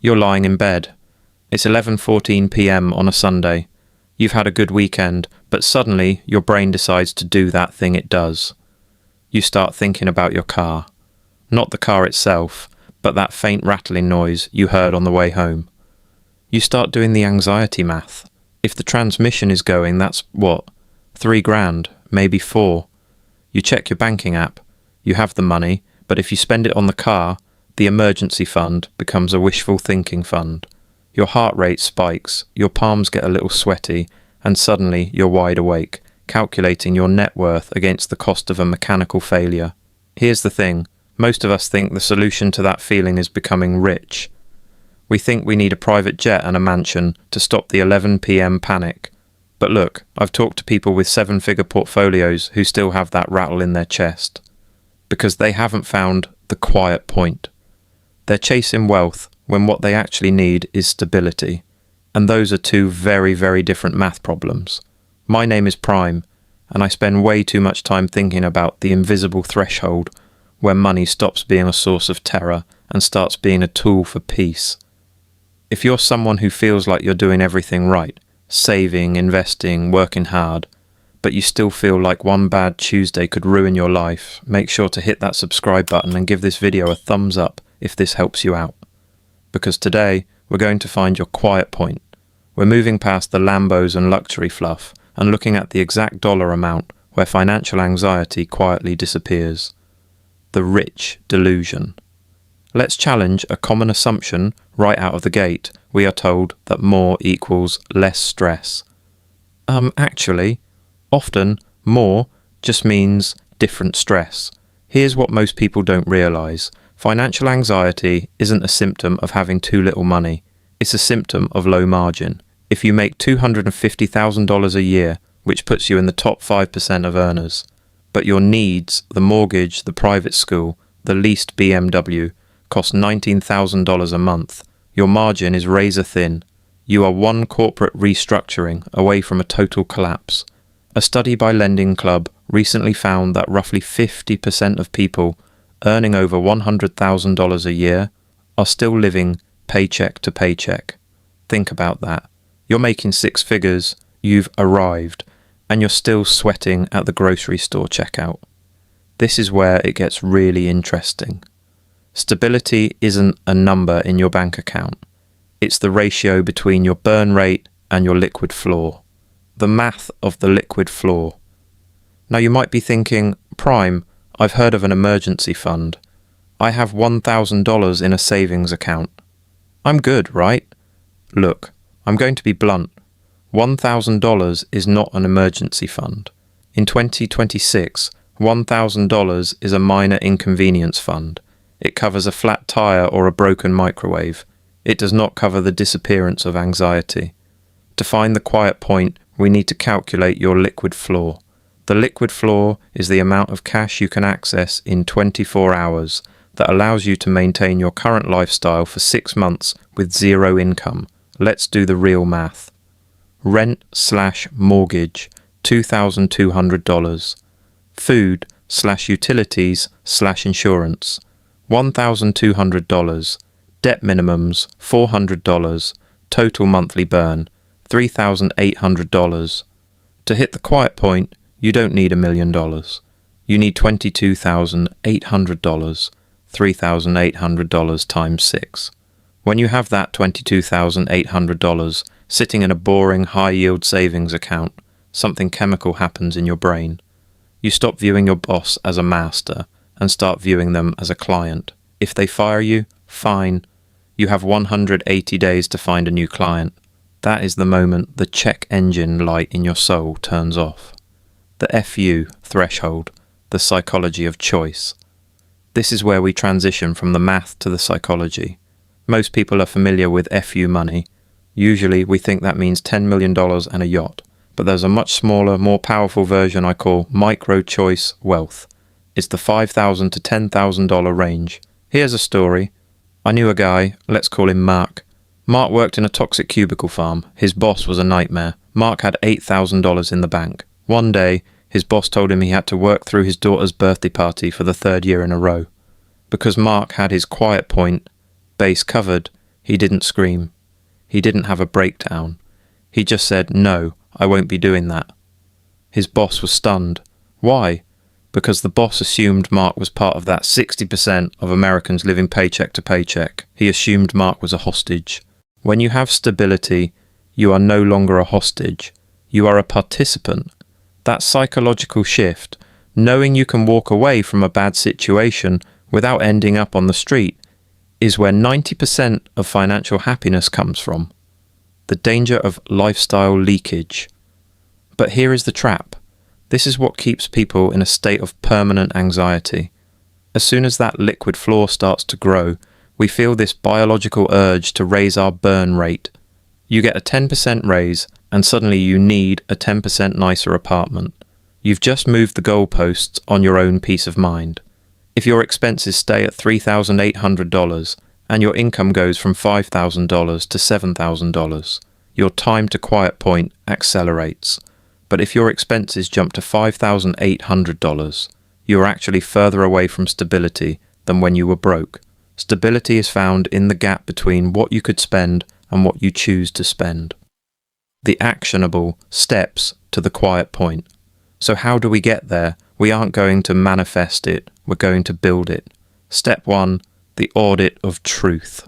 You're lying in bed. It's 11:14 p.m. on a Sunday. You've had a good weekend, but suddenly your brain decides to do that thing it does. You start thinking about your car. Not the car itself, but that faint rattling noise you heard on the way home. You start doing the anxiety math. If the transmission is going, that's what? $3,000, maybe 4. You check your banking app. You have the money, but if you spend it on the car, the emergency fund becomes a wishful thinking fund. Your heart rate spikes, your palms get a little sweaty, and suddenly you're wide awake, calculating your net worth against the cost of a mechanical failure. Here's the thing, most of us think the solution to that feeling is becoming rich. We think we need a private jet and a mansion to stop the 11 p.m. panic. But look, I've talked to people with 7-figure portfolios who still have that rattle in their chest. Because they haven't found the quiet point. They're chasing wealth when what they actually need is stability. And those are two very, very different math problems. My name is Prime, and I spend way too much time thinking about the invisible threshold where money stops being a source of terror and starts being a tool for peace. If you're someone who feels like you're doing everything right, saving, investing, working hard, but you still feel like one bad Tuesday could ruin your life, make sure to hit that subscribe button and give this video a thumbs up if this helps you out. Because today, we're going to find your quiet point. We're moving past the Lambos and luxury fluff and looking at the exact dollar amount where financial anxiety quietly disappears. The rich delusion. Let's challenge a common assumption right out of the gate. We are told that more equals less stress. Actually, often more just means different stress. Here's what most people don't realize. Financial anxiety isn't a symptom of having too little money. It's a symptom of low margin. If you make $250,000 a year, which puts you in the top 5% of earners, but your needs, the mortgage, the private school, the leased BMW, cost $19,000 a month, your margin is razor thin. You are one corporate restructuring away from a total collapse. A study by Lending Club recently found that roughly 50% of people earning over $100,000 a year are still living paycheck to paycheck. Think about that. You're making 6 figures, you've arrived, and you're still sweating at the grocery store checkout. This is where it gets really interesting. Stability isn't a number in your bank account. It's the ratio between your burn rate and your liquid floor. The math of the liquid floor. Now you might be thinking, Prime, I've heard of an emergency fund. I have $1,000 in a savings account. I'm good, right? Look, I'm going to be blunt. $1,000 is not an emergency fund. In 2026, $1,000 is a minor inconvenience fund. It covers a flat tire or a broken microwave. It does not cover the disappearance of anxiety. To find the quiet point, we need to calculate your liquid floor. The liquid floor is the amount of cash you can access in 24 hours that allows you to maintain your current lifestyle for 6 months with zero income. Let's do the real math. Rent/mortgage, $2,200. Food/utilities/insurance, $1,200. Debt minimums, $400. Total monthly burn, $3,800. To hit the quiet point, you don't need $1 million. You need $22,800, $3,800 times 6. When you have that $22,800 sitting in a boring high-yield savings account, something chemical happens in your brain. You stop viewing your boss as a master and start viewing them as a client. If they fire you, fine. You have 180 days to find a new client. That is the moment the check engine light in your soul turns off. The FU threshold, the psychology of choice. This is where we transition from the math to the psychology. Most people are familiar with FU money. Usually we think that means $10 million and a yacht. But there's a much smaller, more powerful version I call micro-choice wealth. It's the $5,000 to $10,000 range. Here's a story. I knew a guy, let's call him Mark. Mark worked in a toxic cubicle farm. His boss was a nightmare. Mark had $8,000 in the bank. One day, his boss told him he had to work through his daughter's birthday party for the 3rd year in a row. Because Mark had his quiet point base covered, He didn't scream. He didn't have a breakdown. He just said, "No, I won't be doing that." His boss was stunned. Why? Because the boss assumed Mark was part of that 60% of Americans living paycheck to paycheck. He assumed Mark was a hostage. When you have stability, you are no longer a hostage. You are a participant. That psychological shift, knowing you can walk away from a bad situation without ending up on the street, is where 90% of financial happiness comes from. The danger of lifestyle leakage. But here is the trap. This is what keeps people in a state of permanent anxiety. As soon as that liquid floor starts to grow, we feel this biological urge to raise our burn rate. You get a 10% raise, and suddenly you need a 10% nicer apartment. You've just moved the goalposts on your own peace of mind. If your expenses stay at $3,800 and your income goes from $5,000 to $7,000, your time to quiet point accelerates. But if your expenses jump to $5,800, you are actually further away from stability than when you were broke. Stability is found in the gap between what you could spend and what you choose to spend. The actionable steps to the quiet point. So how do we get there? We aren't going to manifest it, we're going to build it. Step 1, the audit of truth.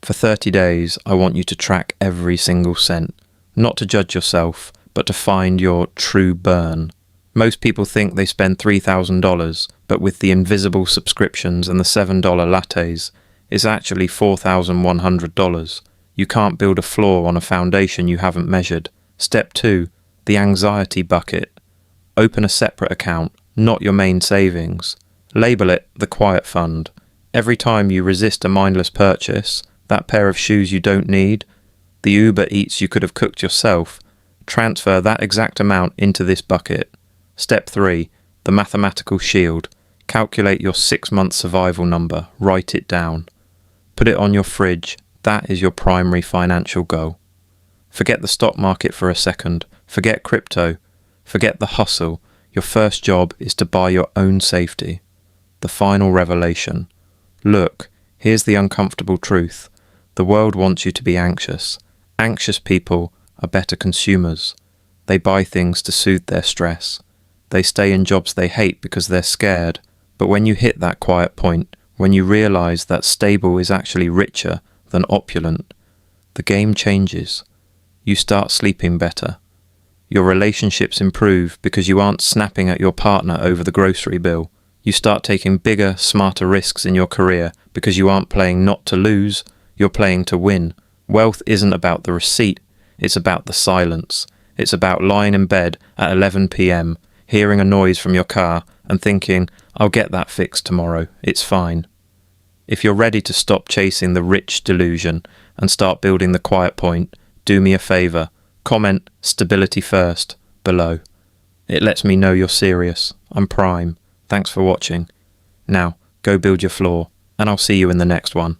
For 30 days, I want you to track every single cent, not to judge yourself, but to find your true burn. Most people think they spend $3,000, but with the invisible subscriptions and the $7 lattes, it's actually $4,100. You can't build a floor on a foundation you haven't measured. Step 2, the anxiety bucket. Open a separate account, not your main savings. Label it the quiet fund. Every time you resist a mindless purchase, that pair of shoes you don't need, the Uber Eats you could have cooked yourself, transfer that exact amount into this bucket. Step 3, the mathematical shield. Calculate your 6-month survival number. Write it down. Put it on your fridge. That is your primary financial goal. Forget the stock market for a second. Forget crypto. Forget the hustle. Your first job is to buy your own safety. The final revelation. Look, here's the uncomfortable truth. The world wants you to be anxious. Anxious people are better consumers. They buy things to soothe their stress. They stay in jobs they hate because they're scared. But when you hit that quiet point, when you realize that stable is actually richer than opulent, the game changes. You start sleeping better. Your relationships improve because you aren't snapping at your partner over the grocery bill. You start taking bigger, smarter risks in your career because you aren't playing not to lose, you're playing to win. Wealth isn't about the receipt, it's about the silence. It's about lying in bed at 11 p.m, hearing a noise from your car and thinking, I'll get that fixed tomorrow, it's fine. If you're ready to stop chasing the rich delusion and start building the quiet point, do me a favour, comment stability first below. It lets me know you're serious. I'm Prime. Thanks for watching. Now, go build your floor, and I'll see you in the next one.